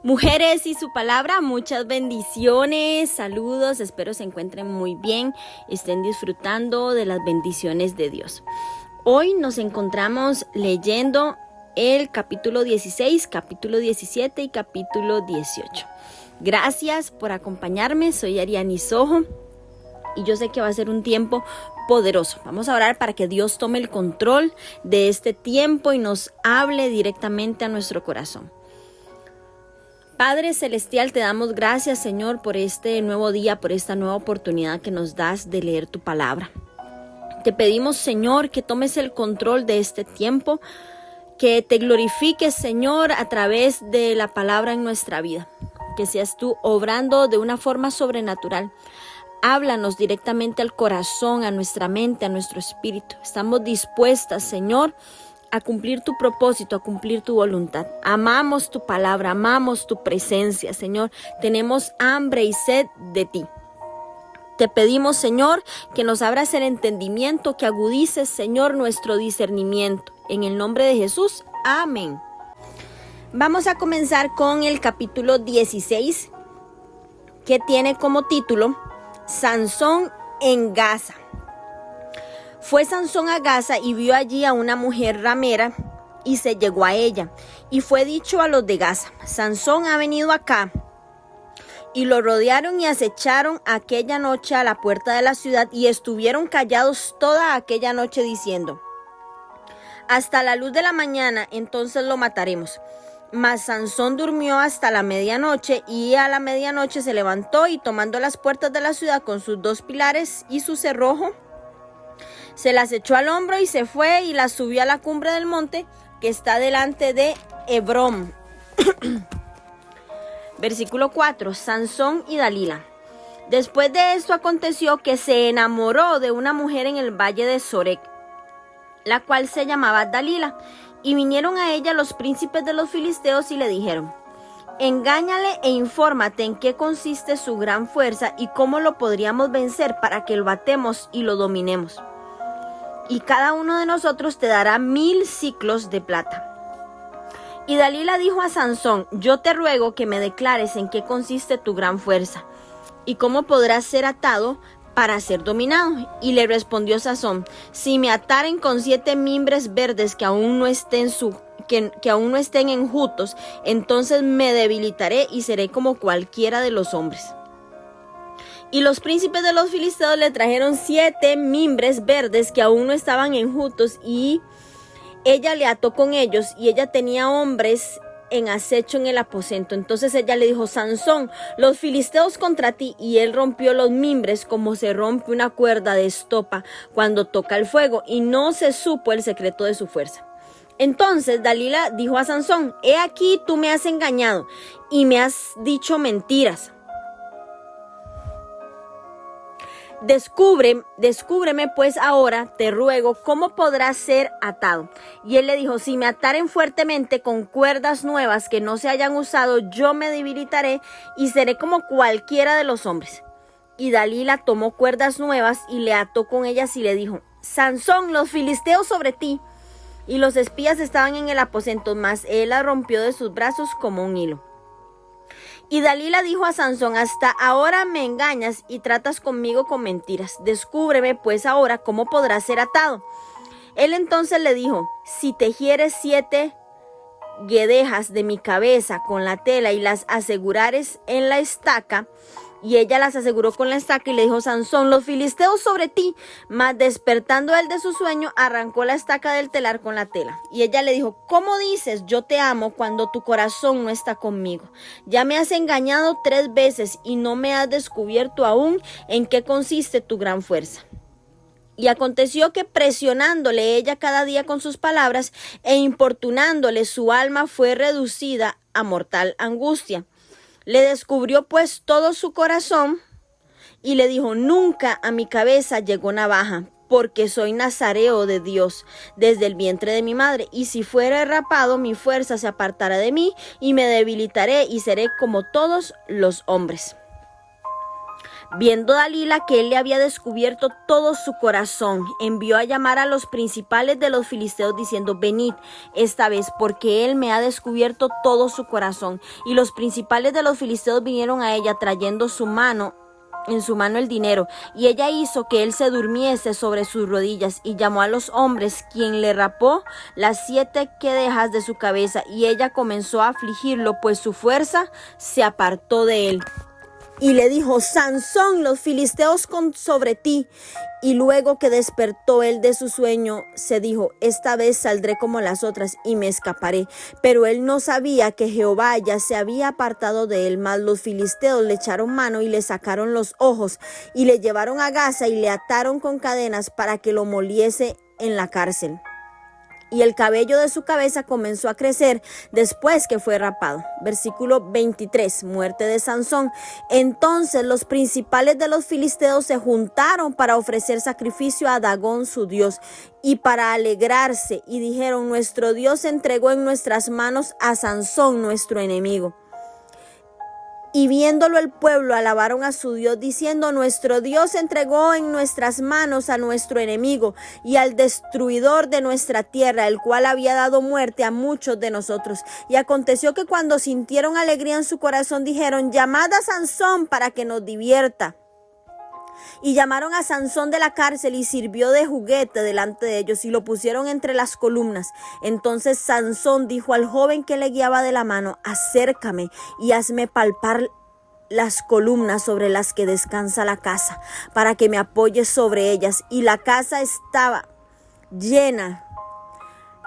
Mujeres y su palabra, muchas bendiciones, saludos, espero se encuentren muy bien, estén disfrutando de las bendiciones de Dios. Hoy nos encontramos leyendo el capítulo 16, capítulo 17 y capítulo 18. Gracias por acompañarme, soy Ariani Sojo y yo sé que va a ser un tiempo poderoso. Vamos a orar para que Dios tome el control de este tiempo y nos hable directamente a nuestro corazón. Padre Celestial, te damos gracias, Señor, por este nuevo día, por esta nueva oportunidad que nos das de leer tu palabra. Te pedimos, Señor, que tomes el control de este tiempo, que te glorifiques, Señor, a través de la palabra en nuestra vida, que seas tú obrando de una forma sobrenatural. Háblanos directamente al corazón, a nuestra mente, a nuestro espíritu. Estamos dispuestas, Señor, a cumplir tu propósito, a cumplir tu voluntad. Amamos tu palabra, amamos tu presencia, Señor. Tenemos hambre y sed de ti. Te pedimos, Señor, que nos abras el entendimiento, que agudices, Señor, nuestro discernimiento. En el nombre de Jesús, amén. Vamos a comenzar con el capítulo 16, que tiene como título Sansón en Gaza. Fue Sansón a Gaza y vio allí a una mujer ramera y se llegó a ella. Y fue dicho a los de Gaza: Sansón ha venido acá. Y lo rodearon y acecharon aquella noche a la puerta de la ciudad y estuvieron callados toda aquella noche diciendo: hasta la luz de la mañana, entonces lo mataremos. Mas Sansón durmió hasta la medianoche y a la medianoche se levantó y tomando las puertas de la ciudad con sus dos pilares y su cerrojo, se las echó al hombro y se fue y las subió a la cumbre del monte que está delante de Hebrón. Versículo 4. Sansón y Dalila. Después de esto aconteció que se enamoró de una mujer en el valle de Sorek, la cual se llamaba Dalila. Y vinieron a ella los príncipes de los filisteos y le dijeron: engáñale e infórmate en qué consiste su gran fuerza y cómo lo podríamos vencer para que lo atemos y lo dominemos. Y cada uno de nosotros te dará 1000 siclos de plata. Y Dalila dijo a Sansón: yo te ruego que me declares en qué consiste tu gran fuerza y cómo podrás ser atado para ser dominado. Y le respondió Sansón: si me ataren con 7 mimbres verdes que aún no estén enjutos, entonces me debilitaré y seré como cualquiera de los hombres. Y los príncipes de los filisteos le trajeron 7 mimbres verdes que aún no estaban enjutos, y ella le ató con ellos, y ella tenía hombres en acecho en el aposento. Entonces ella le dijo: Sansón, los filisteos contra ti. Y él rompió los mimbres como se rompe una cuerda de estopa cuando toca el fuego, y no se supo el secreto de su fuerza. Entonces Dalila dijo a Sansón: he aquí, tú me has engañado y me has dicho mentiras. Descúbreme pues ahora, te ruego, cómo podrás ser atado. Y él le dijo: si me ataren fuertemente con cuerdas nuevas que no se hayan usado, yo me debilitaré y seré como cualquiera de los hombres. Y Dalila tomó cuerdas nuevas y le ató con ellas y le dijo: Sansón, los filisteos sobre ti. Y los espías estaban en el aposento, mas él la rompió de sus brazos como un hilo. Y Dalila dijo a Sansón: hasta ahora me engañas y tratas conmigo con mentiras. Descúbreme pues ahora cómo podrás ser atado. Él entonces le dijo: si tejieres 7 guedejas de mi cabeza con la tela y las asegurares en la estaca. Y ella las aseguró con la estaca y le dijo: Sansón, los filisteos sobre ti. Mas despertando él de su sueño, arrancó la estaca del telar con la tela. Y ella le dijo: ¿cómo dices yo te amo cuando tu corazón no está conmigo? Ya me has engañado 3 veces y no me has descubierto aún en qué consiste tu gran fuerza. Y aconteció que presionándole ella cada día con sus palabras e importunándole, su alma fue reducida a mortal angustia. Le descubrió pues todo su corazón y le dijo: nunca a mi cabeza llegó navaja, porque soy nazareo de Dios desde el vientre de mi madre. Y si fuera rapado, mi fuerza se apartará de mí y me debilitaré y seré como todos los hombres. Viendo Dalila que él le había descubierto todo su corazón, envió a llamar a los principales de los filisteos diciendo: venid esta vez, porque él me ha descubierto todo su corazón. Y los principales de los filisteos vinieron a ella trayendo en su mano el dinero, y ella hizo que él se durmiese sobre sus rodillas, y llamó a los hombres, quien le rapó las 7 quedejas de su cabeza, y ella comenzó a afligirlo, pues su fuerza se apartó de él. Y le dijo: Sansón, los filisteos sobre ti. Y luego que despertó él de su sueño, se dijo: esta vez saldré como las otras y me escaparé. Pero él no sabía que Jehová ya se había apartado de él. Mas los filisteos le echaron mano y le sacaron los ojos, y le llevaron a Gaza y le ataron con cadenas para que lo moliese en la cárcel. Y el cabello de su cabeza comenzó a crecer después que fue rapado. Versículo 23, muerte de Sansón. Entonces los principales de los filisteos se juntaron para ofrecer sacrificio a Dagón su dios y para alegrarse, y dijeron: nuestro Dios entregó en nuestras manos a Sansón, nuestro enemigo. Y viéndolo el pueblo, alabaron a su Dios, diciendo: nuestro Dios entregó en nuestras manos a nuestro enemigo y al destruidor de nuestra tierra, el cual había dado muerte a muchos de nosotros. Y aconteció que cuando sintieron alegría en su corazón, dijeron: llamad a Sansón para que nos divierta. Y llamaron a Sansón de la cárcel, y sirvió de juguete delante de ellos, y lo pusieron entre las columnas. Entonces Sansón dijo al joven que le guiaba de la mano: acércame y hazme palpar las columnas sobre las que descansa la casa, para que me apoye sobre ellas. Y la casa estaba llena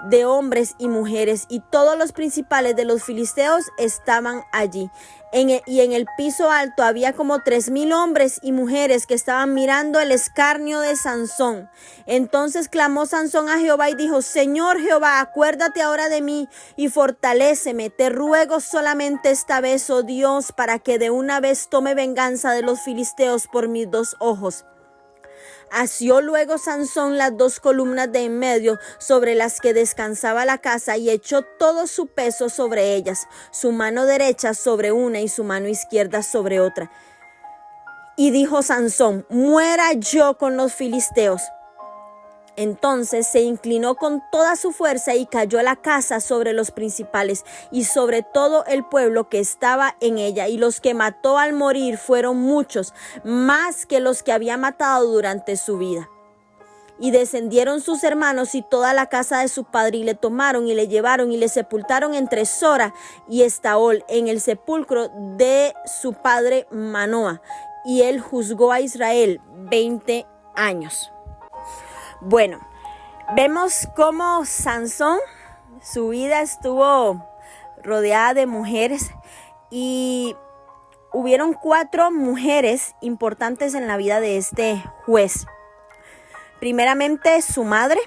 de hombres y mujeres, y todos los principales de los filisteos estaban allí. Y en el piso alto había como 3,000 hombres y mujeres que estaban mirando el escarnio de Sansón. Entonces clamó Sansón a Jehová y dijo: Señor Jehová, acuérdate ahora de mí y fortaléceme. Te ruego solamente esta vez, oh Dios, para que de una vez tome venganza de los filisteos por mis 2 ojos. Asió luego Sansón las 2 columnas de en medio sobre las que descansaba la casa, y echó todo su peso sobre ellas, su mano derecha sobre una y su mano izquierda sobre otra. Y dijo Sansón: muera yo con los filisteos. Entonces se inclinó con toda su fuerza y cayó la casa sobre los principales y sobre todo el pueblo que estaba en ella. Y los que mató al morir fueron muchos, más que los que había matado durante su vida. Y descendieron sus hermanos y toda la casa de su padre, y le tomaron y le llevaron y le sepultaron entre Sora y Estaol, en el sepulcro de su padre Manoa. Y él juzgó a Israel 20 años. Bueno, vemos cómo Sansón, su vida estuvo rodeada de mujeres, y hubieron 4 mujeres importantes en la vida de este juez. Primeramente su madre,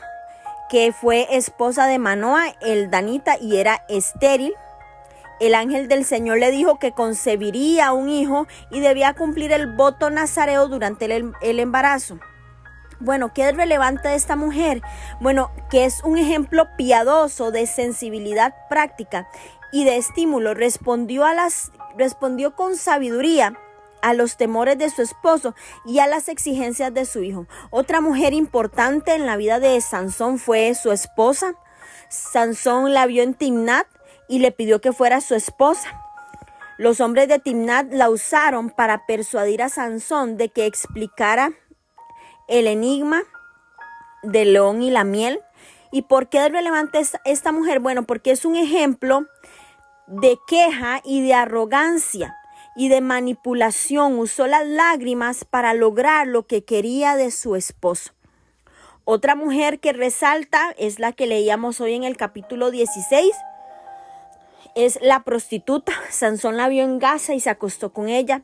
que fue esposa de Manoa el danita y era estéril. El ángel del Señor le dijo que concebiría un hijo y debía cumplir el voto nazareo durante el embarazo. Bueno, ¿qué es relevante de esta mujer? Bueno, que es un ejemplo piadoso de sensibilidad práctica y de estímulo. Respondió con sabiduría a los temores de su esposo y a las exigencias de su hijo. Otra mujer importante en la vida de Sansón fue su esposa. Sansón la vio en Timnat y le pidió que fuera su esposa. Los hombres de Timnat la usaron para persuadir a Sansón de que explicara el enigma del león y la miel. ¿Y por qué es relevante esta mujer? Bueno, porque es un ejemplo de queja y de arrogancia y de manipulación. Usó las lágrimas para lograr lo que quería de su esposo. Otra mujer que resalta es la que leíamos hoy en el capítulo 16. Es la prostituta. Sansón la vio en Gaza y se acostó con ella.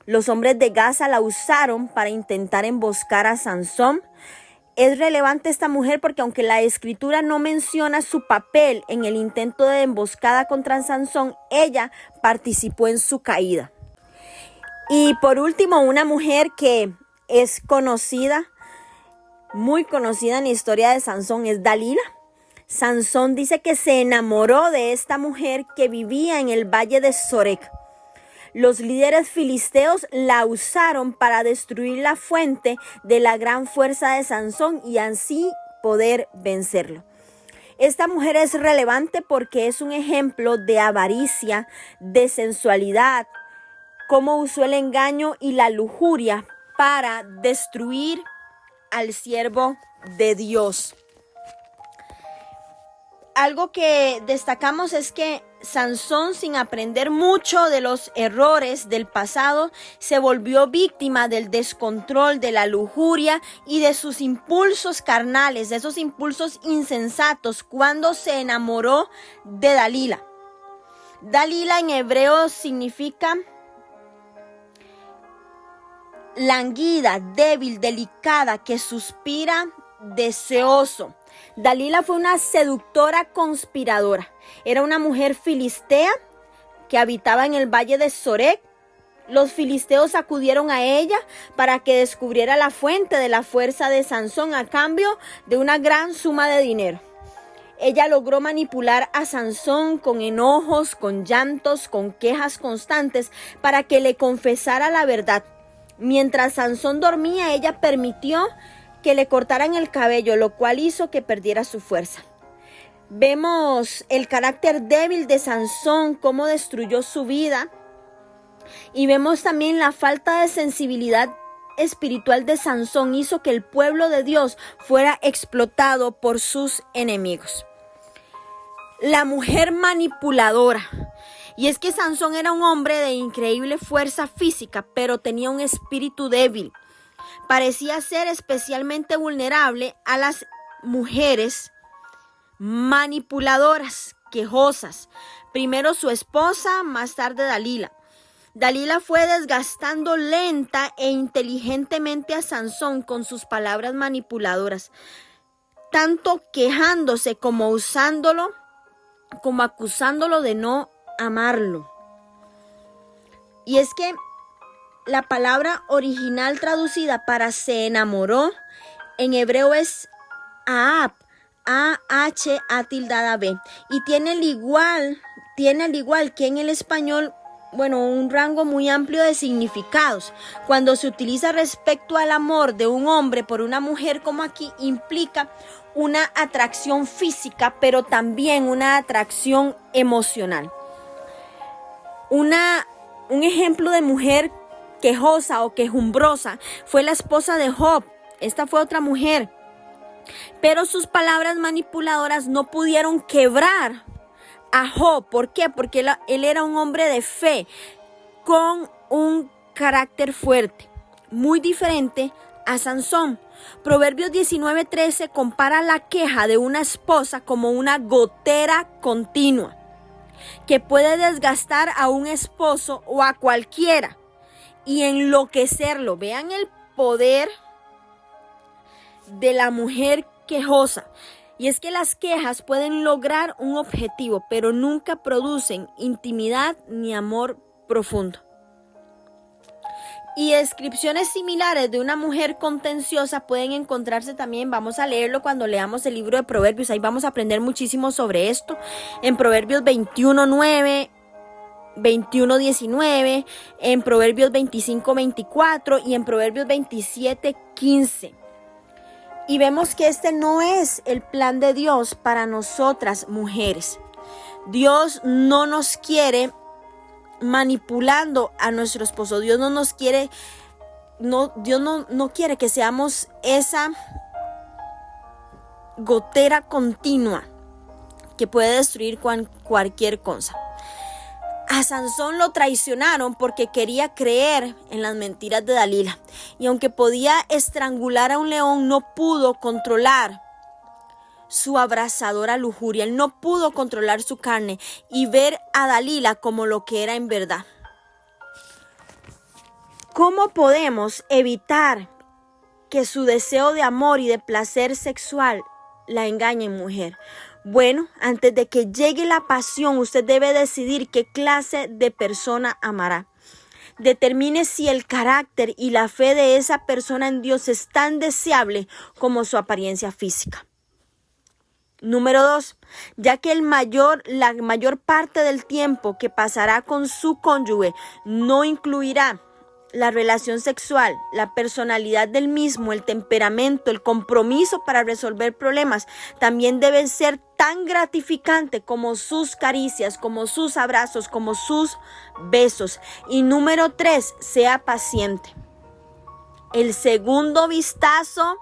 Los hombres de Gaza la usaron para intentar emboscar a Sansón. Es relevante esta mujer porque aunque la escritura no menciona su papel en el intento de emboscada contra Sansón, ella participó en su caída. Y por último, una mujer que es conocida, muy conocida en la historia de Sansón, es Dalila. Sansón dice que se enamoró de esta mujer que vivía en el valle de Sorek. Los líderes filisteos la usaron para destruir la fuente de la gran fuerza de Sansón y así poder vencerlo. Esta mujer es relevante porque es un ejemplo de avaricia, de sensualidad, cómo usó el engaño y la lujuria para destruir al siervo de Dios. Algo que destacamos es que Sansón, sin aprender mucho de los errores del pasado, se volvió víctima del descontrol, de la lujuria y de sus impulsos carnales, de esos impulsos insensatos, cuando se enamoró de Dalila. Dalila en hebreo significa languida, débil, delicada, que suspira, deseoso. Dalila fue una seductora conspiradora. Era una mujer filistea que habitaba en el valle de Sorek. Los filisteos acudieron a ella para que descubriera la fuente de la fuerza de Sansón a cambio de una gran suma de dinero. Ella logró manipular a Sansón con enojos, con llantos, con quejas constantes para que le confesara la verdad. Mientras Sansón dormía, ella permitió que le cortaran el cabello, lo cual hizo que perdiera su fuerza. Vemos el carácter débil de Sansón, cómo destruyó su vida. Y vemos también la falta de sensibilidad espiritual de Sansón hizo que el pueblo de Dios fuera explotado por sus enemigos. La mujer manipuladora. Y es que Sansón era un hombre de increíble fuerza física, pero tenía un espíritu débil. Parecía ser especialmente vulnerable a las mujeres manipuladoras, quejosas. Primero su esposa, más tarde Dalila. Dalila fue desgastando lenta e inteligentemente a Sansón con sus palabras manipuladoras, tanto quejándose como usándolo, como acusándolo de no amarlo. Y es que la palabra original traducida para se enamoró en hebreo es ahab, A-H-A-B, y tiene al igual que en el español, un rango muy amplio de significados. Cuando se utiliza respecto al amor de un hombre por una mujer, como aquí, implica una atracción física, pero también una atracción emocional. Un ejemplo de mujer quejosa o quejumbrosa fue la esposa de Job. Esta fue otra mujer. Pero sus palabras manipuladoras no pudieron quebrar a Job. ¿Por qué? Porque él era un hombre de fe con un carácter fuerte, muy diferente a Sansón. Proverbios 19:13 compara la queja de una esposa como una gotera continua que puede desgastar a un esposo o a cualquiera y enloquecerlo. Vean el poder de la mujer quejosa. Y es que las quejas pueden lograr un objetivo, pero nunca producen intimidad ni amor profundo. Y descripciones similares de una mujer contenciosa pueden encontrarse también. Vamos a leerlo cuando leamos el libro de Proverbios. Ahí vamos a aprender muchísimo sobre esto. En Proverbios 21:9, 21:19, en Proverbios 25:24 y en Proverbios 27:15. Y vemos que este no es el plan de Dios para nosotras mujeres. Dios no nos quiere manipulando a nuestro esposo. Dios no nos quiere, Dios no quiere que seamos esa gotera continua que puede destruir cualquier cosa. A Sansón lo traicionaron porque quería creer en las mentiras de Dalila. Y aunque podía estrangular a un león, no pudo controlar su abrasadora lujuria. Él no pudo controlar su carne y ver a Dalila como lo que era en verdad. ¿Cómo podemos evitar que su deseo de amor y de placer sexual la engañe, mujer? Bueno, antes de que llegue la pasión, usted debe decidir qué clase de persona amará. Determine si el carácter y la fe de esa persona en Dios es tan deseable como su apariencia física. Número 2, ya que la mayor parte del tiempo que pasará con su cónyuge no incluirá la relación sexual, la personalidad del mismo, el temperamento, el compromiso para resolver problemas, también debe ser tan gratificante como sus caricias, como sus abrazos, como sus besos. Y número 3, sea paciente. El segundo vistazo,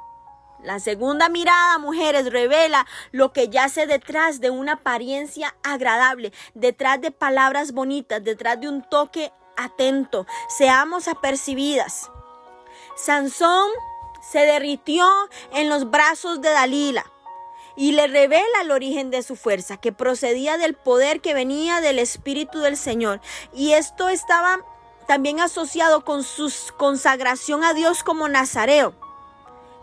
la segunda mirada, mujeres, revela lo que yace detrás de una apariencia agradable, detrás de palabras bonitas, detrás de un toque atento. Seamos apercibidas. Sansón se derritió en los brazos de Dalila y le revela el origen de su fuerza, que procedía del poder que venía del Espíritu del Señor. Y esto estaba también asociado con su consagración a Dios como nazareo.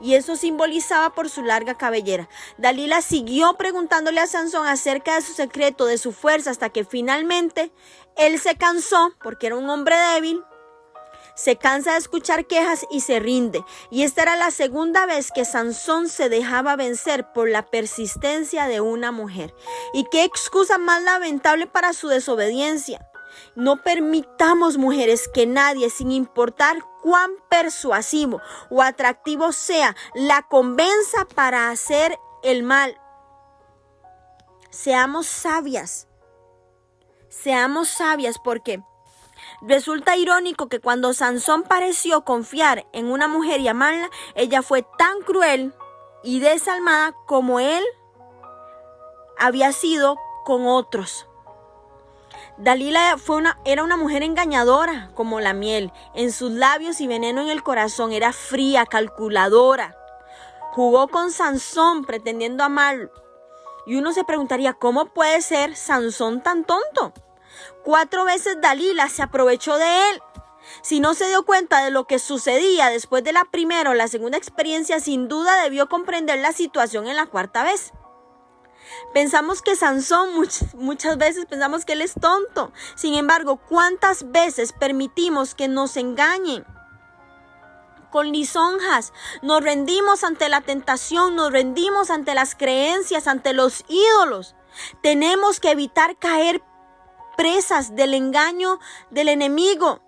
Y eso simbolizaba por su larga cabellera. Dalila siguió preguntándole a Sansón acerca de su secreto, de su fuerza, hasta que finalmente él se cansó, porque era un hombre débil, se cansa de escuchar quejas y se rinde. Y esta era la segunda vez que Sansón se dejaba vencer por la persistencia de una mujer. Y qué excusa más lamentable para su desobediencia. No permitamos, mujeres, que nadie, sin importar cuán persuasivo o atractivo sea, la convenza para hacer el mal. Seamos sabias porque resulta irónico que cuando Sansón pareció confiar en una mujer y amarla, ella fue tan cruel y desalmada como él había sido con otros. Dalila era una mujer engañadora como la miel, en sus labios y veneno en el corazón. Era fría, calculadora. Jugó con Sansón pretendiendo amarlo. Y uno se preguntaría, ¿cómo puede ser Sansón tan tonto? 4 veces Dalila se aprovechó de él. Si no se dio cuenta de lo que sucedía después de la primera o la segunda experiencia, sin duda debió comprender la situación en la 4ª vez. Pensamos que Sansón, muchas veces pensamos que él es tonto. Sin embargo, ¿cuántas veces permitimos que nos engañen? Con lisonjas, nos rendimos ante la tentación, nos rendimos ante las creencias, ante los ídolos. Tenemos que evitar caer presas del engaño del enemigo.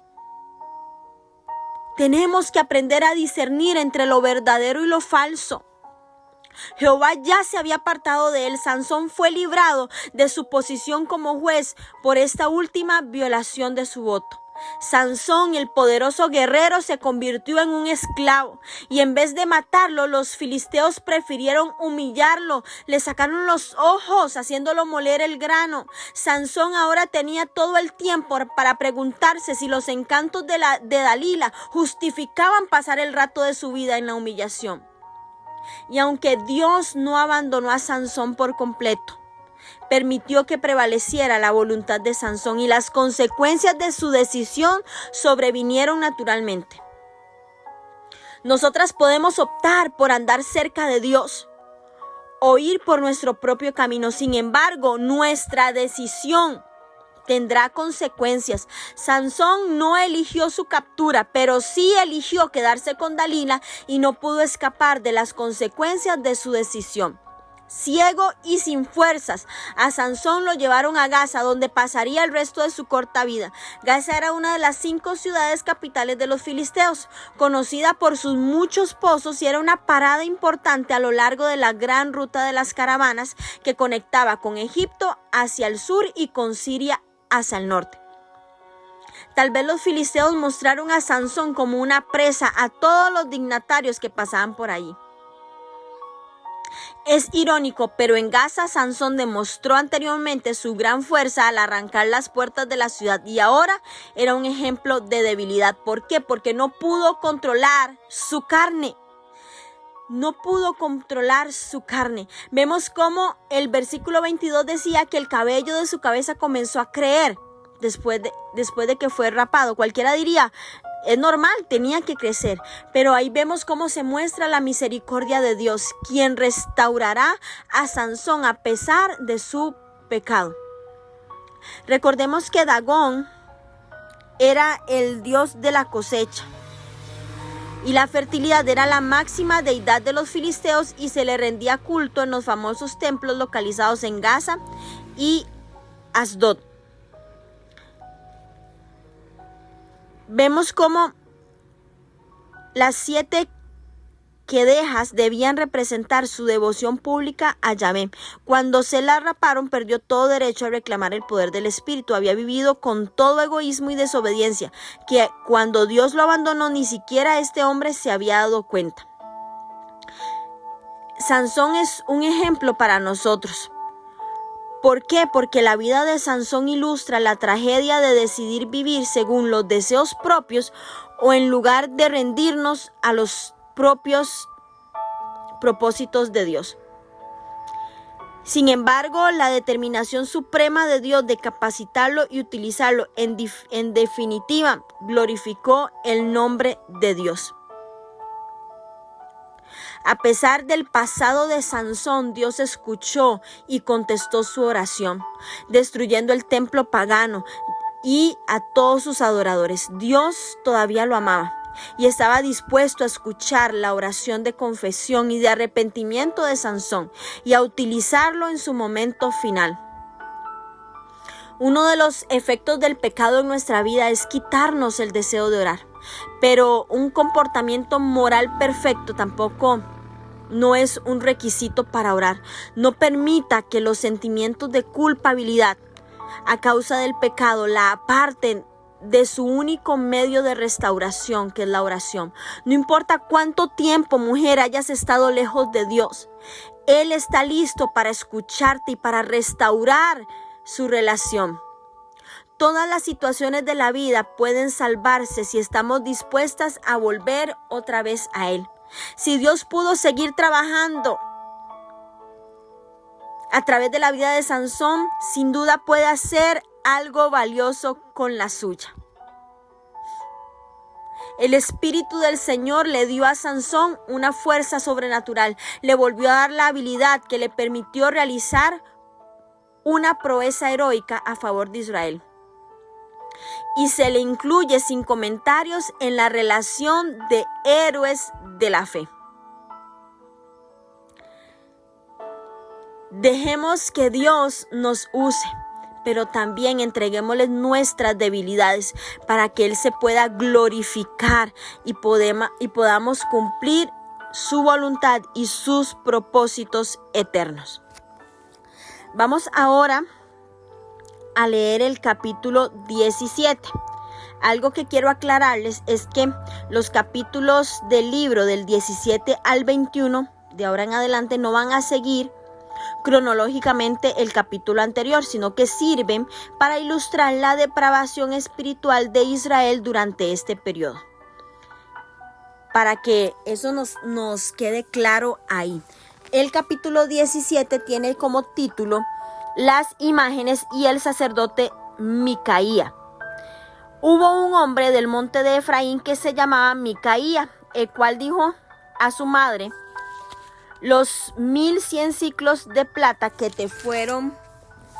Tenemos que aprender a discernir entre lo verdadero y lo falso. Jehová ya se había apartado de él. Sansón fue librado de su posición como juez por esta última violación de su voto. Sansón, el poderoso guerrero, se convirtió en un esclavo y en vez de matarlo, los filisteos prefirieron humillarlo. Le sacaron los ojos, haciéndolo moler el grano. Sansón ahora tenía todo el tiempo para preguntarse si los encantos de Dalila justificaban pasar el rato de su vida en la humillación. Y aunque Dios no abandonó a Sansón por completo, permitió que prevaleciera la voluntad de Sansón y las consecuencias de su decisión sobrevinieron naturalmente. Nosotras podemos optar por andar cerca de Dios o ir por nuestro propio camino. Sin embargo, nuestra decisión tendrá consecuencias. Sansón no eligió su captura, pero sí eligió quedarse con Dalila y no pudo escapar de las consecuencias de su decisión. Ciego y sin fuerzas, a Sansón lo llevaron a Gaza, donde pasaría el resto de su corta vida. Gaza era una de las 5 ciudades capitales de los filisteos, conocida por sus muchos pozos y era una parada importante a lo largo de la gran ruta de las caravanas que conectaba con Egipto hacia el sur y con Siria hacia el norte. Tal vez los filisteos mostraron a Sansón como una presa a todos los dignatarios que pasaban por allí. Es irónico, pero en Gaza Sansón demostró anteriormente su gran fuerza al arrancar las puertas de la ciudad y ahora era un ejemplo de debilidad. ¿Por qué? Porque no pudo controlar su carne. Vemos cómo el versículo 22 decía que el cabello de su cabeza comenzó a crecer después de que fue rapado. Cualquiera diría, es normal, tenía que crecer. Pero ahí vemos cómo se muestra la misericordia de Dios, quien restaurará a Sansón a pesar de su pecado. Recordemos que Dagón era el dios de la cosecha. y la fertilidad era la máxima deidad de los filisteos y se le rendía culto en los famosos templos localizados en Gaza y Asdod. Vemos cómo las 7 quedejas debían representar su devoción pública a Yahvé. Cuando se la raparon, perdió todo derecho a reclamar el poder del Espíritu. Había vivido con todo egoísmo y desobediencia, que cuando Dios lo abandonó, ni siquiera este hombre se había dado cuenta. Sansón es un ejemplo para nosotros. ¿Por qué? Porque la vida de Sansón ilustra la tragedia de decidir vivir según los deseos propios o en lugar de rendirnos a los propios propósitos de Dios. Sin embargo, la determinación suprema de Dios de capacitarlo y utilizarlo en definitiva glorificó el nombre de Dios. A pesar del pasado de Sansón, Dios escuchó y contestó su oración, destruyendo el templo pagano y a todos sus adoradores. Dios todavía lo amaba y estaba dispuesto a escuchar la oración de confesión y de arrepentimiento de Sansón y a utilizarlo en su momento final. Uno de los efectos del pecado en nuestra vida es quitarnos el deseo de orar, pero un comportamiento moral perfecto tampoco no es un requisito para orar. No permita que los sentimientos de culpabilidad a causa del pecado la aparten de su único medio de restauración, que es la oración. No importa cuánto tiempo, mujer, hayas estado lejos de Dios, Él está listo para escucharte y para restaurar su relación. Todas las situaciones de la vida pueden salvarse si estamos dispuestas a volver otra vez a Él. Si Dios pudo seguir trabajando a través de la vida de Sansón, sin duda puede hacer algo valioso con la suya. El Espíritu del Señor le dio a Sansón una fuerza sobrenatural. Le volvió a dar la habilidad que le permitió realizar una proeza heroica a favor de Israel. Y se le incluye sin comentarios en la relación de héroes de la fe. Dejemos que Dios nos use, pero también entreguémosle nuestras debilidades para que Él se pueda glorificar y podamos cumplir su voluntad y sus propósitos eternos. Vamos ahora a leer el capítulo 17. Algo que quiero aclararles es que los capítulos del libro del 17 al 21 de ahora en adelante no van a seguir cronológicamente el capítulo anterior, sino que sirven para ilustrar la depravación espiritual de Israel durante este periodo. Para que eso nos quede claro ahí. El capítulo 17 tiene como título Las imágenes y el sacerdote Micaía. Hubo un hombre del monte de Efraín que se llamaba Micaía, el cual dijo a su madre: los 1100 siclos de plata que te fueron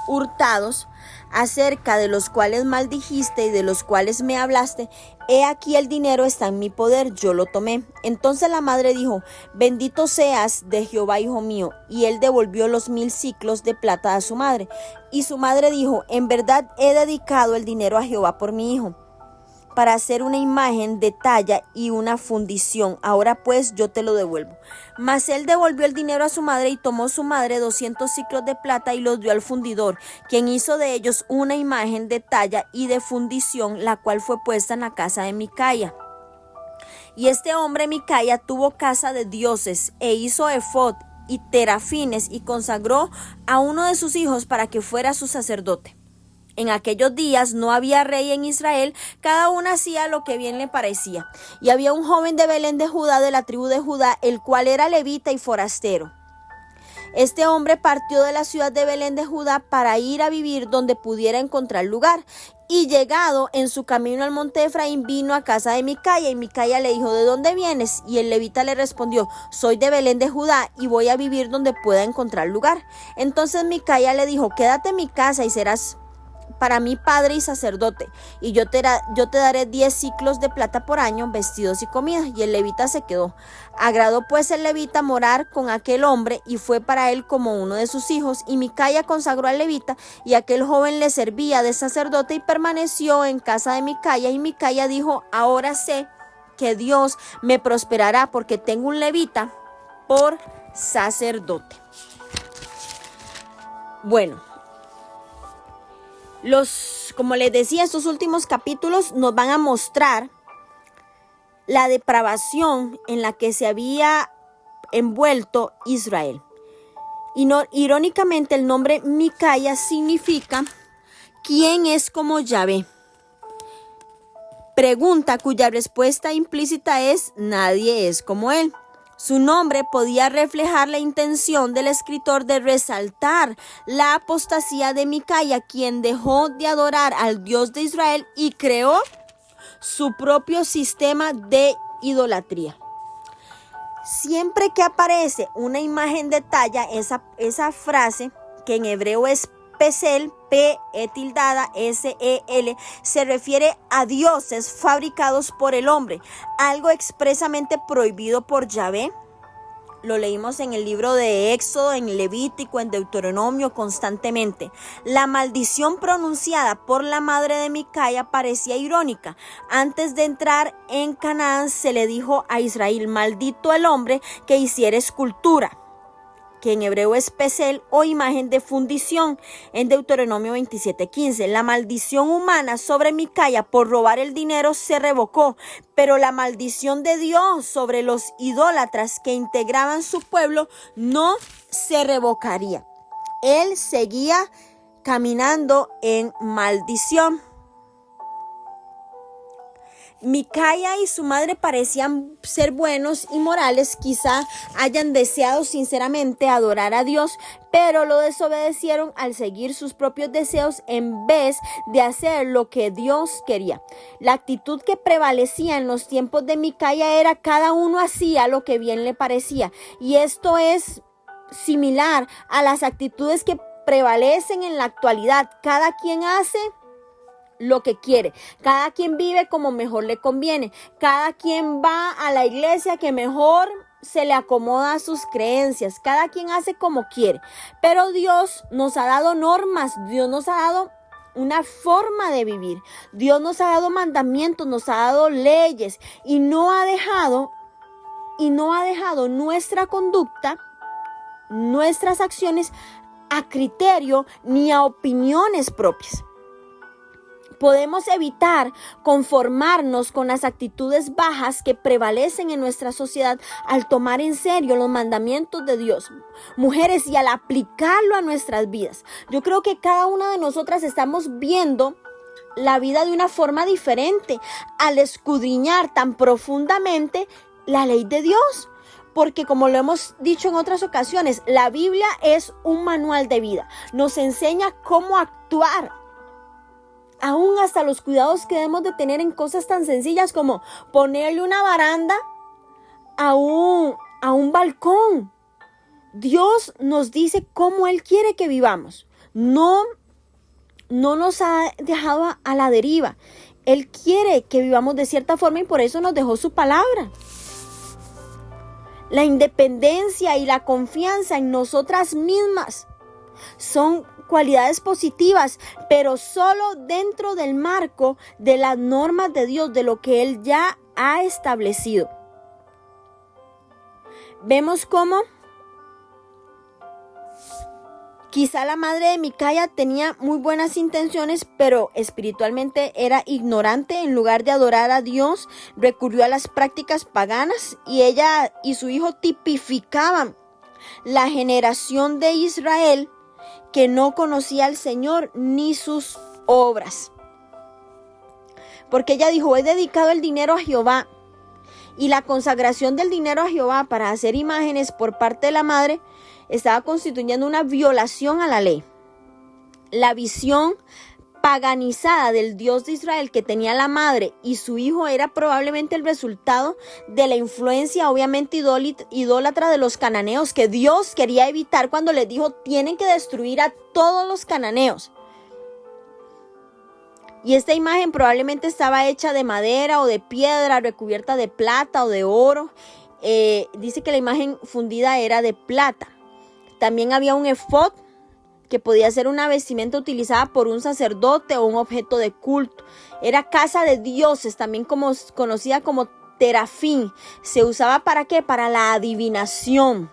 hurtados, acerca de los cuales maldijiste y de los cuales me hablaste, he aquí el dinero está en mi poder, yo lo tomé. Entonces la madre dijo: bendito seas de Jehová, hijo mío. Y él devolvió los 1000 siclos de plata a su madre. Y su madre dijo: en verdad he dedicado el dinero a Jehová por mi hijo, para hacer una imagen de talla y una fundición. Ahora pues yo te lo devuelvo. Mas él devolvió el dinero a su madre, y tomó su madre 200 siclos de plata y los dio al fundidor, quien hizo de ellos una imagen de talla y de fundición, la cual fue puesta en la casa de Micaía. Y este hombre Micaía tuvo casa de dioses, e hizo efod y terafines, y consagró a uno de sus hijos para que fuera su sacerdote. En aquellos días no había rey en Israel, cada uno hacía lo que bien le parecía. Y había un joven de Belén de Judá, de la tribu de Judá, el cual era levita y forastero. Este hombre partió de la ciudad de Belén de Judá para ir a vivir donde pudiera encontrar lugar. Y llegado en su camino al monte de Efraín, vino a casa de Micaía. Y Micaía le dijo: ¿de dónde vienes? Y el levita le respondió: soy de Belén de Judá y voy a vivir donde pueda encontrar lugar. Entonces Micaía le dijo: quédate en mi casa y serás para mí padre y sacerdote, y yo te daré 10 ciclos de plata por año, vestidos y comida. Y el levita se quedó. Agradó pues el levita morar con aquel hombre, y fue para él como uno de sus hijos. Y Micaya consagró al levita, y aquel joven le servía de sacerdote, y permaneció en casa de Micaya. Y Micaya dijo: ahora sé que Dios me prosperará, porque tengo un levita por sacerdote. Bueno, como les decía, estos últimos capítulos nos van a mostrar la depravación en la que se había envuelto Israel. Y irónicamente, el nombre Micaya significa ¿quién es como Yahvé? Pregunta cuya respuesta implícita es: nadie es como él. Su nombre podía reflejar la intención del escritor de resaltar la apostasía de Micaya, quien dejó de adorar al Dios de Israel y creó su propio sistema de idolatría. Siempre que aparece una imagen de talla, esa frase, que en hebreo es Pesel, P-E-S-E-L, se refiere a dioses fabricados por el hombre, algo expresamente prohibido por Yahvé. Lo leímos en el libro de Éxodo, en Levítico, en Deuteronomio constantemente. La maldición pronunciada por la madre de Micaya parecía irónica. Antes de entrar en Canaán se le dijo a Israel: maldito el hombre que hiciera escultura, que en hebreo es pesel o imagen de fundición, en Deuteronomio 27:15. La maldición humana sobre Micaya por robar el dinero se revocó, pero la maldición de Dios sobre los idólatras que integraban su pueblo no se revocaría. Él seguía caminando en maldición. Micaya y su madre parecían ser buenos y morales, quizá hayan deseado sinceramente adorar a Dios, pero lo desobedecieron al seguir sus propios deseos en vez de hacer lo que Dios quería. La actitud que prevalecía en los tiempos de Micaya era: cada uno hacía lo que bien le parecía, y esto es similar a las actitudes que prevalecen en la actualidad. Cada quien hace lo que quiere, cada quien vive como mejor le conviene, cada quien va a la iglesia que mejor se le acomoda a sus creencias, cada quien hace como quiere. Pero Dios nos ha dado normas, Dios nos ha dado una forma de vivir, Dios nos ha dado mandamientos, nos ha dado leyes, y no ha dejado nuestra conducta, nuestras acciones a criterio ni a opiniones propias. Podemos evitar conformarnos con las actitudes bajas que prevalecen en nuestra sociedad al tomar en serio los mandamientos de Dios, mujeres, y al aplicarlo a nuestras vidas. Yo creo que cada una de nosotras estamos viendo la vida de una forma diferente al escudriñar tan profundamente la ley de Dios. Porque, como lo hemos dicho en otras ocasiones, la Biblia es un manual de vida. Nos enseña cómo actuar, aún hasta los cuidados que debemos de tener en cosas tan sencillas como ponerle una baranda a un balcón. Dios nos dice cómo Él quiere que vivamos. No nos ha dejado a la deriva. Él quiere que vivamos de cierta forma, y por eso nos dejó su palabra. La independencia y la confianza en nosotras mismas son cualidades positivas, pero solo dentro del marco de las normas de Dios, de lo que Él ya ha establecido. Vemos cómo quizá la madre de Micaya tenía muy buenas intenciones, pero espiritualmente era ignorante. En lugar de adorar a Dios, recurrió a las prácticas paganas, y ella y su hijo tipificaban la generación de Israel que no conocía al Señor ni sus obras. Porque ella dijo: he dedicado el dinero a Jehová. Y la consagración del dinero a Jehová para hacer imágenes por parte de la madre estaba constituyendo una violación a la ley. La visión paganizada del Dios de Israel que tenía la madre y su hijo era probablemente el resultado de la influencia, obviamente, idólatra de los cananeos, que Dios quería evitar cuando les dijo: tienen que destruir a todos los cananeos. Y esta imagen probablemente estaba hecha de madera o de piedra, recubierta de plata o de oro. Dice que la imagen fundida era de plata. También había un efod, que podía ser una vestimenta utilizada por un sacerdote o un objeto de culto. Era casa de dioses, también conocida como terafín. Se usaba ¿para qué? Para la adivinación.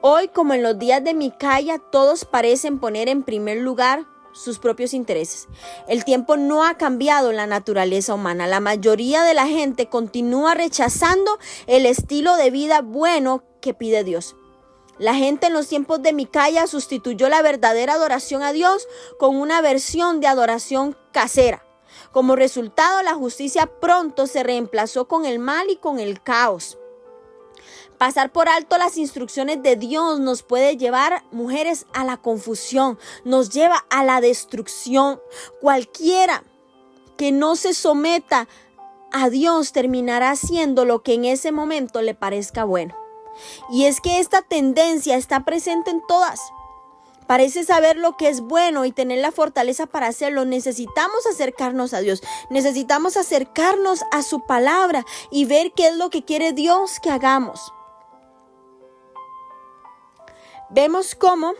Hoy, como en los días de Micaía, todos parecen poner en primer lugar sus propios intereses. El tiempo no ha cambiado la naturaleza humana. La mayoría de la gente continúa rechazando el estilo de vida bueno que pide Dios. La gente en los tiempos de Micaía sustituyó la verdadera adoración a Dios con una versión de adoración casera. Como resultado, la justicia pronto se reemplazó con el mal y con el caos. Pasar por alto las instrucciones de Dios nos puede llevar, mujeres, a la confusión, nos lleva a la destrucción. Cualquiera que no se someta a Dios terminará haciendo lo que en ese momento le parezca bueno. Y es que esta tendencia está presente en todas. Parece saber lo que es bueno y tener la fortaleza para hacerlo. Necesitamos acercarnos a Dios. Necesitamos acercarnos a su palabra y ver qué es lo que quiere Dios que hagamos. Vemos cómo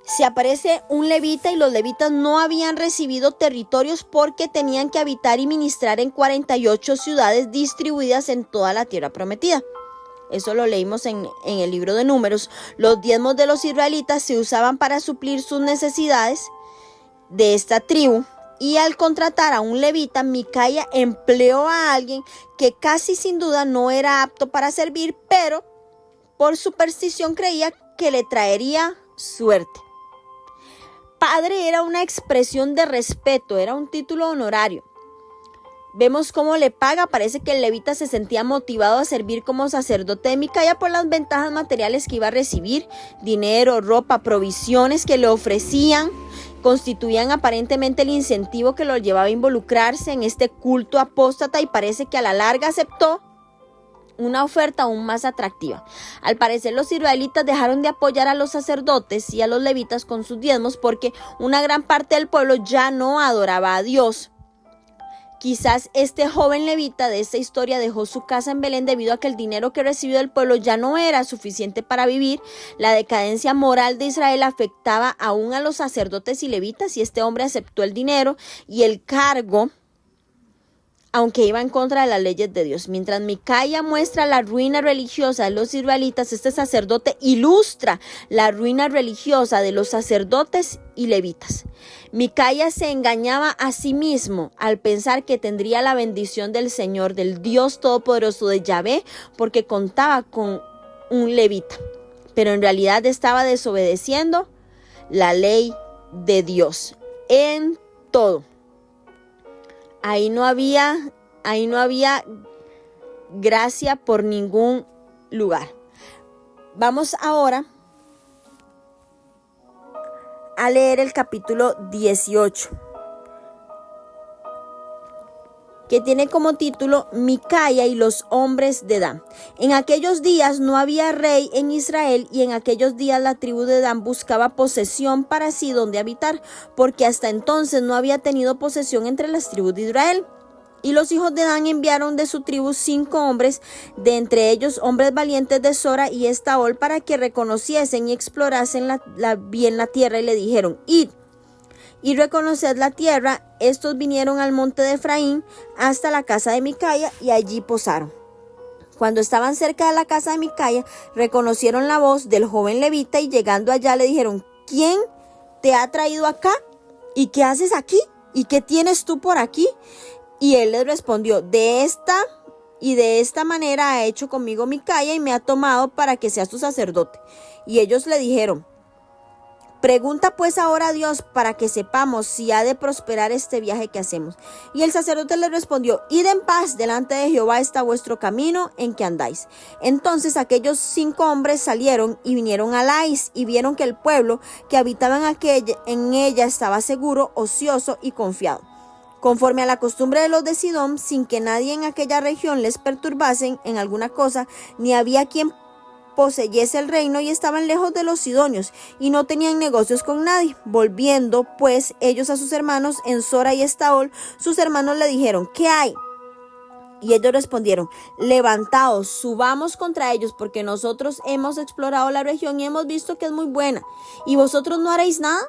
se aparece un levita y los levitas no habían recibido territorios porque tenían que habitar y ministrar en 48 ciudades distribuidas en toda la tierra prometida. Eso lo leímos en el libro de Números. Los diezmos de los israelitas se usaban para suplir sus necesidades de esta tribu. Y al contratar a un levita, Micaía empleó a alguien que casi sin duda no era apto para servir, pero por superstición creía que le traería suerte. Padre era una expresión de respeto, era un título honorario. Vemos cómo le paga. Parece que el levita se sentía motivado a servir como sacerdote de Micaía por las ventajas materiales que iba a recibir. Dinero, ropa, provisiones que le ofrecían constituían aparentemente el incentivo que lo llevaba a involucrarse en este culto apóstata, y parece que a la larga aceptó una oferta aún más atractiva. Al parecer, los israelitas dejaron de apoyar a los sacerdotes y a los levitas con sus diezmos porque una gran parte del pueblo ya no adoraba a Dios. Quizás este joven levita de esta historia dejó su casa en Belén debido a que el dinero que recibió del pueblo ya no era suficiente para vivir. La decadencia moral de Israel afectaba aún a los sacerdotes y levitas, y este hombre aceptó el dinero y el cargo, aunque iba en contra de las leyes de Dios. Mientras Micaía muestra la ruina religiosa de los israelitas, este sacerdote ilustra la ruina religiosa de los sacerdotes y levitas. Micaía se engañaba a sí mismo al pensar que tendría la bendición del Señor, del Dios Todopoderoso, de Yahvé, porque contaba con un levita. Pero en realidad estaba desobedeciendo la ley de Dios en todo. Ahí no había gracia por ningún lugar. Vamos ahora a leer el capítulo 18, que tiene como título Micaía y los hombres de Dan. En aquellos días no había rey en Israel, y en aquellos días la tribu de Dan buscaba posesión para sí donde habitar, porque hasta entonces no había tenido posesión entre las tribus de Israel. Y los hijos de Dan enviaron de su tribu 5 hombres, de entre ellos hombres valientes de Sora y Estaol, para que reconociesen y explorasen bien la tierra, y le dijeron: id y reconoced la tierra. Estos vinieron al monte de Efraín hasta la casa de Micaía y allí posaron. Cuando estaban cerca de la casa de Micaía, reconocieron la voz del joven levita, y llegando allá le dijeron: ¿quién te ha traído acá? ¿Y qué haces aquí? ¿Y qué tienes tú por aquí? Y él les respondió: de esta manera ha hecho conmigo Micaía, y me ha tomado para que sea su sacerdote. Y ellos le dijeron: pregunta pues ahora a Dios para que sepamos si ha de prosperar este viaje que hacemos. Y el sacerdote le respondió: id en paz, delante de Jehová está vuestro camino en que andáis. Entonces aquellos 5 hombres salieron y vinieron a Lais, y vieron que el pueblo que habitaba en ella estaba seguro, ocioso y confiado, conforme a la costumbre de los de Sidón, sin que nadie en aquella región les perturbasen en alguna cosa, ni había quien poseyese el reino y estaban lejos de los sidonios y no tenían negocios con nadie. Volviendo pues ellos a sus hermanos en Sora y Estaol, sus hermanos le dijeron: ¿qué hay? Y ellos respondieron: levantaos, subamos contra ellos, porque nosotros hemos explorado la región y hemos visto que es muy buena. ¿Y vosotros no haréis nada?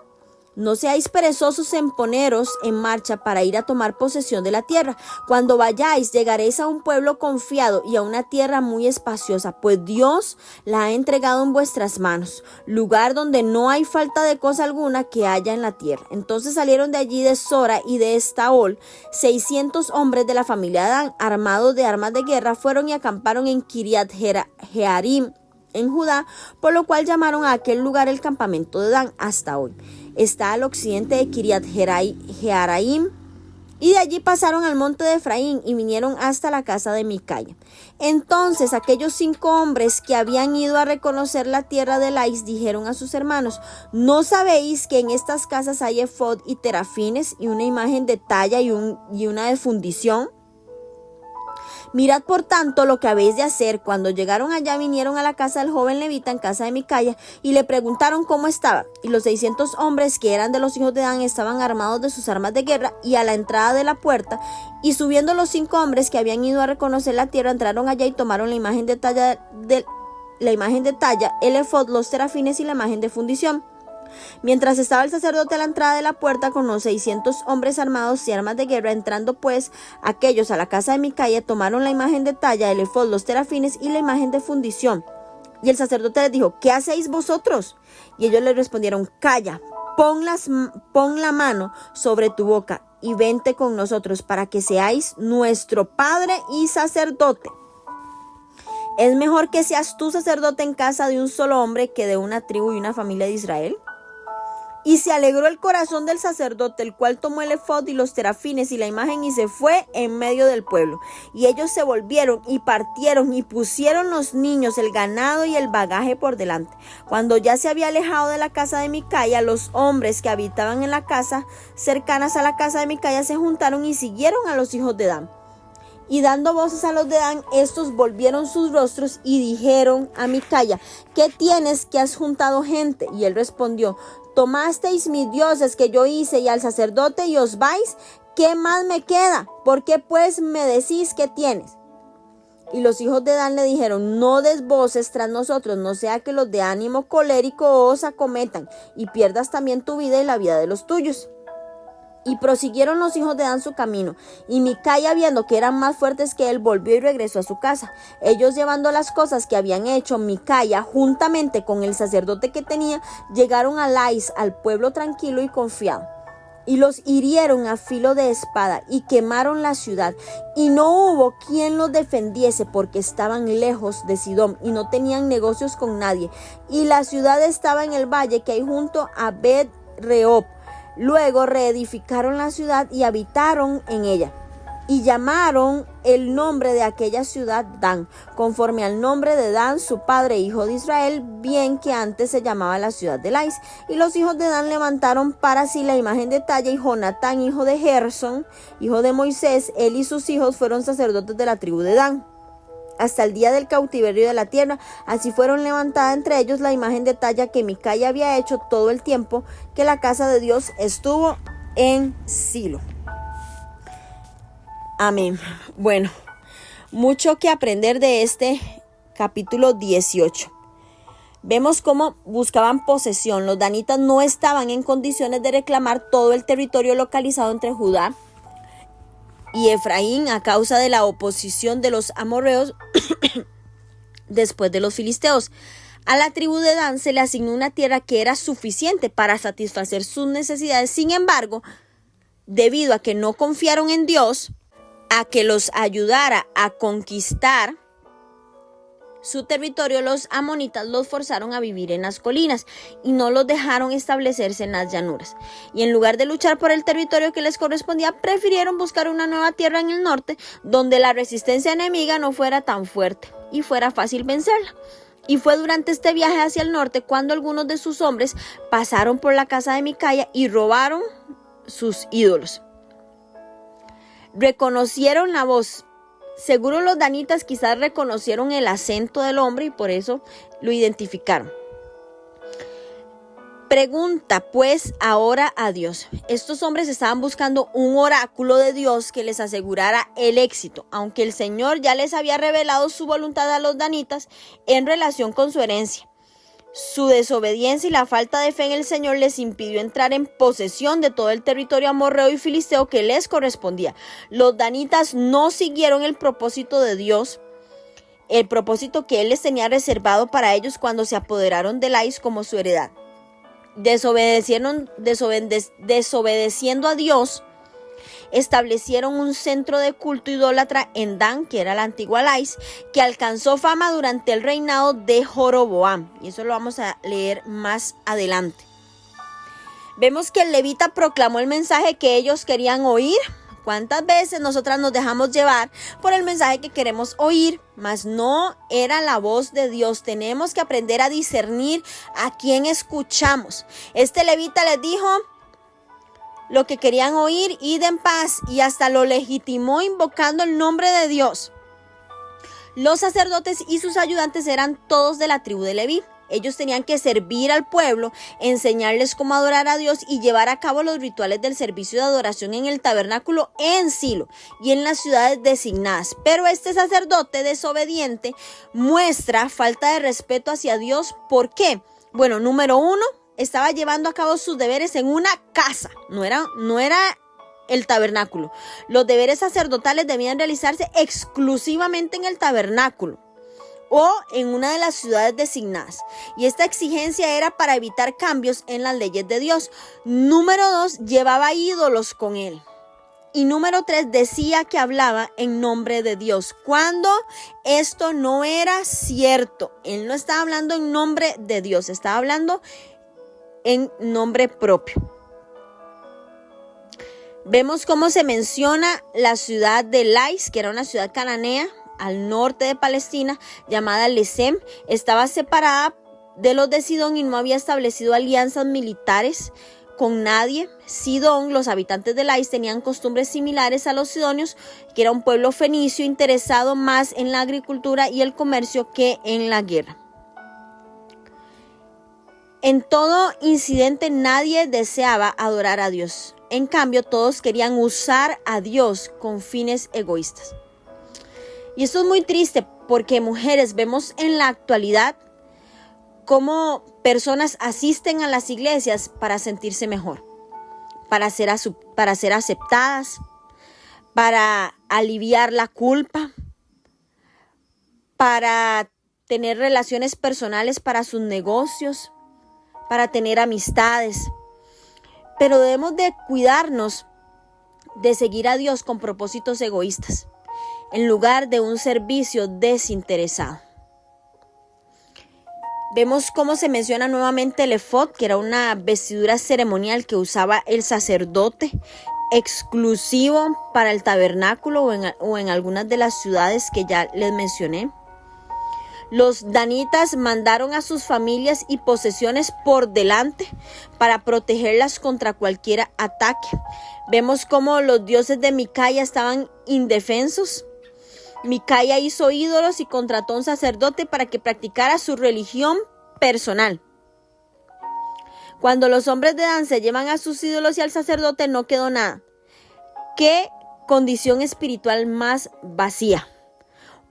No seáis perezosos en poneros en marcha para ir a tomar posesión de la tierra. Cuando vayáis, llegaréis a un pueblo confiado y a una tierra muy espaciosa, pues Dios la ha entregado en vuestras manos, lugar donde no hay falta de cosa alguna que haya en la tierra. Entonces salieron de allí de Sora y de Estaol 600 hombres de la familia de Dan, armados de armas de guerra, fueron y acamparon en Kiriat Jearim, en Judá, por lo cual llamaron a aquel lugar el campamento de Dan hasta hoy. Está al occidente de Kiriat Jearim, y de allí pasaron al monte de Efraín y vinieron hasta la casa de Micaya. Entonces aquellos 5 hombres que habían ido a reconocer la tierra de Lais dijeron a sus hermanos: ¿no sabéis que en estas casas hay efod y terafines y una imagen de talla y una de fundición? Mirad por tanto lo que habéis de hacer. Cuando llegaron allá, vinieron a la casa del joven levita en casa de Micaya y le preguntaron cómo estaba. Y los 600 hombres que eran de los hijos de Dan estaban armados de sus armas de guerra y a la entrada de la puerta. Y subiendo los 5 hombres que habían ido a reconocer la tierra, entraron allá y tomaron la imagen de talla, el efod, los terafines y la imagen de fundición. Mientras estaba el sacerdote a la entrada de la puerta con los 600 hombres armados y armas de guerra, entrando pues aquellos a la casa de Micaya, tomaron la imagen de talla, el efod, los terafines y la imagen de fundición. Y el sacerdote les dijo: ¿qué hacéis vosotros? Y ellos le respondieron: calla, pon la mano sobre tu boca y vente con nosotros para que seáis nuestro padre y sacerdote. ¿Es mejor que seas tú sacerdote en casa de un solo hombre que de una tribu y una familia de Israel? Y se alegró el corazón del sacerdote, el cual tomó el efod y los terafines y la imagen y se fue en medio del pueblo. Y ellos se volvieron y partieron y pusieron los niños, el ganado y el bagaje por delante. Cuando ya se había alejado de la casa de Micaya, los hombres que habitaban en la casa cercanas a la casa de Micaya se juntaron y siguieron a los hijos de Dan. Y dando voces a los de Dan, estos volvieron sus rostros y dijeron a Micaya: ¿qué tienes que has juntado gente? Y él respondió: tomasteis mis dioses que yo hice y al sacerdote y os vais. ¿Qué más me queda? ¿Por qué pues me decís que tienes? Y los hijos de Dan le dijeron: no des voces tras nosotros, no sea que los de ánimo colérico os acometan y pierdas también tu vida y la vida de los tuyos. Y prosiguieron los hijos de Dan su camino, y Micaya, viendo que eran más fuertes que él, volvió y regresó a su casa. Ellos, llevando las cosas que habían hecho Micaya, juntamente con el sacerdote que tenía, llegaron a Lais, al pueblo tranquilo y confiado. Y los hirieron a filo de espada y quemaron la ciudad, y no hubo quien los defendiese porque estaban lejos de Sidón y no tenían negocios con nadie. Y la ciudad estaba en el valle que hay junto a Bet-Rehob. Luego reedificaron la ciudad y habitaron en ella, y llamaron el nombre de aquella ciudad Dan, conforme al nombre de Dan, su padre, hijo de Israel, bien que antes se llamaba la ciudad de Lais. Y los hijos de Dan levantaron para sí la imagen de talla, y Jonatán, hijo de Gerson, hijo de Moisés, él y sus hijos fueron sacerdotes de la tribu de Dan, hasta el día del cautiverio de la tierra. Así fueron levantada entre ellos la imagen de talla que Micaya había hecho todo el tiempo que la casa de Dios estuvo en Silo. Amén. Bueno, mucho que aprender de este capítulo 18. Vemos cómo buscaban posesión. Los danitas no estaban en condiciones de reclamar todo el territorio localizado entre Judá y Efraín a causa de la oposición de los amorreos después de los filisteos. A la tribu de Dan se le asignó una tierra que era suficiente para satisfacer sus necesidades. Sin embargo, debido a que no confiaron en Dios, a que los ayudara a conquistar su territorio, los amonitas los forzaron a vivir en las colinas y no los dejaron establecerse en las llanuras. Y en lugar de luchar por el territorio que les correspondía, prefirieron buscar una nueva tierra en el norte, donde la resistencia enemiga no fuera tan fuerte y fuera fácil vencerla. Y fue durante este viaje hacia el norte cuando algunos de sus hombres pasaron por la casa de Micaya y robaron sus ídolos. Reconocieron la voz Seguro los danitas quizás reconocieron el acento del hombre y por eso lo identificaron. Pregunta pues ahora a Dios. Estos hombres estaban buscando un oráculo de Dios que les asegurara el éxito, aunque el Señor ya les había revelado su voluntad a los danitas en relación con su herencia. Su desobediencia y la falta de fe en el Señor les impidió entrar en posesión de todo el territorio amorreo y filisteo que les correspondía. Los danitas no siguieron el propósito de Dios, el propósito que Él les tenía reservado para ellos cuando se apoderaron de Lais como su heredad. Desobedeciendo a Dios, establecieron un centro de culto idólatra en Dan, que era la antigua Lais, que alcanzó fama durante el reinado de Joroboam. Y eso lo vamos a leer más adelante. Vemos que el levita proclamó el mensaje que ellos querían oír. ¿Cuántas veces nosotras nos dejamos llevar por el mensaje que queremos oír? Mas no era la voz de Dios. Tenemos que aprender a discernir a quién escuchamos. Este levita les dijo lo que querían oír, id en paz, y hasta lo legitimó invocando el nombre de Dios. Los sacerdotes y sus ayudantes eran todos de la tribu de Leví. Ellos tenían que servir al pueblo, enseñarles cómo adorar a Dios y llevar a cabo los rituales del servicio de adoración en el tabernáculo en Silo y en las ciudades designadas. Pero este sacerdote desobediente muestra falta de respeto hacia Dios. ¿Por qué? Bueno, número uno, estaba llevando a cabo sus deberes en una casa, no era el tabernáculo. Los deberes sacerdotales debían realizarse exclusivamente en el tabernáculo o en una de las ciudades designadas. Y esta exigencia era para evitar cambios en las leyes de Dios. Número 2, llevaba ídolos con él. Y número 3, decía que hablaba en nombre de Dios, cuando esto no era cierto. Él no estaba hablando en nombre de Dios, estaba hablando en nombre propio. Vemos cómo se menciona la ciudad de Lais, que era una ciudad cananea al norte de Palestina, llamada Lesem. Estaba separada de los de Sidón y no había establecido alianzas militares con nadie. Sidón, los habitantes de Lais, tenían costumbres similares a los sidonios, que era un pueblo fenicio interesado más en la agricultura y el comercio que en la guerra. En todo incidente nadie deseaba adorar a Dios. En cambio, todos querían usar a Dios con fines egoístas. Y esto es muy triste porque, mujeres, vemos en la actualidad cómo personas asisten a las iglesias para sentirse mejor, para ser aceptadas, para aliviar la culpa, para tener relaciones personales para sus negocios, para tener amistades. Pero debemos de cuidarnos de seguir a Dios con propósitos egoístas, en lugar de un servicio desinteresado. Vemos cómo se menciona nuevamente el efod, que era una vestidura ceremonial que usaba el sacerdote, exclusivo para el tabernáculo o en algunas de las ciudades que ya les mencioné. Los danitas mandaron a sus familias y posesiones por delante para protegerlas contra cualquier ataque. Vemos cómo los dioses de Micaya estaban indefensos. Micaya hizo ídolos y contrató a un sacerdote para que practicara su religión personal. Cuando los hombres de Dan se llevan a sus ídolos y al sacerdote, no quedó nada. ¿Qué condición espiritual más vacía?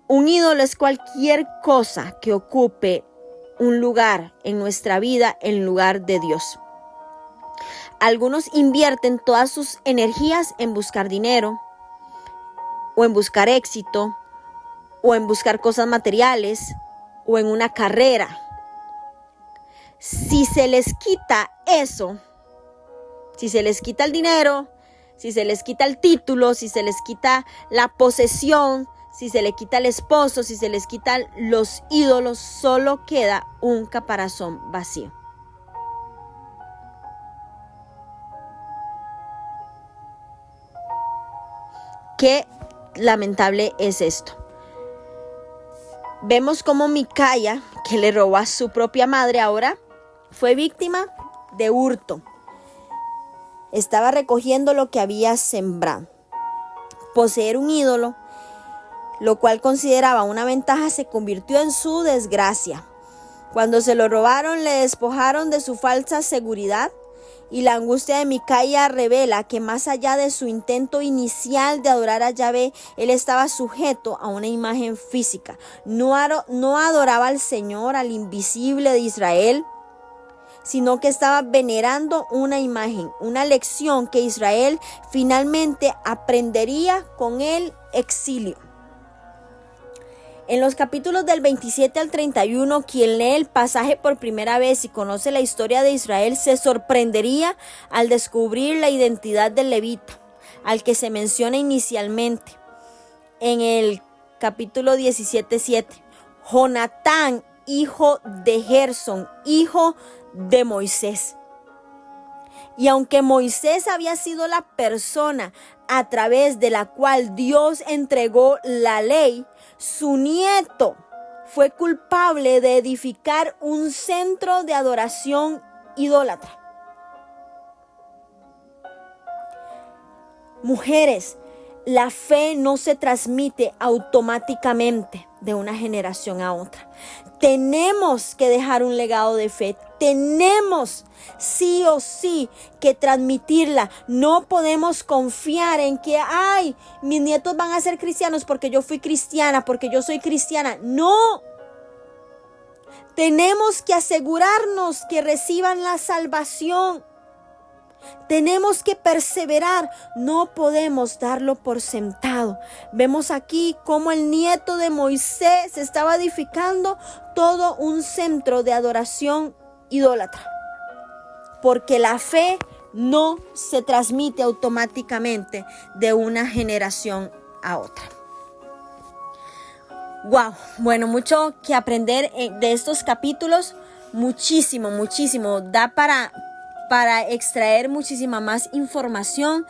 Un ídolo es cualquier cosa que ocupe un lugar en nuestra vida en lugar de Dios. Algunos invierten todas sus energías en buscar dinero, o en buscar éxito, o en buscar cosas materiales, o en una carrera. Si se les quita eso, si se les quita el dinero, si se les quita el título, si se les quita la posesión, si se le quita el esposo, si se les quitan los ídolos, solo queda un caparazón vacío. Qué lamentable es esto. Vemos cómo Micaya, que le robó a su propia madre, ahora fue víctima de hurto. Estaba recogiendo lo que había sembrado. Poseer un ídolo lo cual consideraba una ventaja, se convirtió en su desgracia. Cuando se lo robaron, le despojaron de su falsa seguridad, y la angustia de Micaía revela que más allá de su intento inicial de adorar a Yahvé, él estaba sujeto a una imagen física. No adoraba al Señor, al invisible de Israel, sino que estaba venerando una imagen, una lección que Israel finalmente aprendería con el exilio. En los capítulos del 27 al 31, quien lee el pasaje por primera vez y conoce la historia de Israel se sorprendería al descubrir la identidad del levita, al que se menciona inicialmente en el capítulo 17:7. Jonatán, hijo de Gersón, hijo de Moisés. Y aunque Moisés había sido la persona a través de la cual Dios entregó la ley, su nieto fue culpable de edificar un centro de adoración idólatra. Mujeres, la fe no se transmite automáticamente de una generación a otra. Tenemos que dejar un legado de fe. Tenemos sí o sí que transmitirla. No podemos confiar en que, mis nietos van a ser cristianos porque yo fui cristiana, porque yo soy cristiana. No. Tenemos que asegurarnos que reciban la salvación. Tenemos que perseverar, no podemos darlo por sentado. Vemos aquí cómo el nieto de Moisés estaba edificando todo un centro de adoración idólatra, porque la fe no se transmite automáticamente de una generación a otra. Wow, bueno, mucho que aprender de estos capítulos, muchísimo, da para extraer muchísima más información,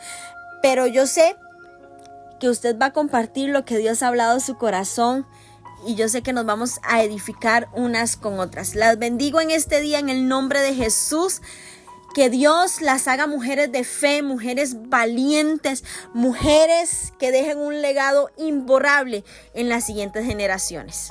pero yo sé que usted va a compartir lo que Dios ha hablado en su corazón y yo sé que nos vamos a edificar unas con otras. Las bendigo en este día en el nombre de Jesús. Que Dios las haga mujeres de fe, mujeres valientes, mujeres que dejen un legado imborrable en las siguientes generaciones.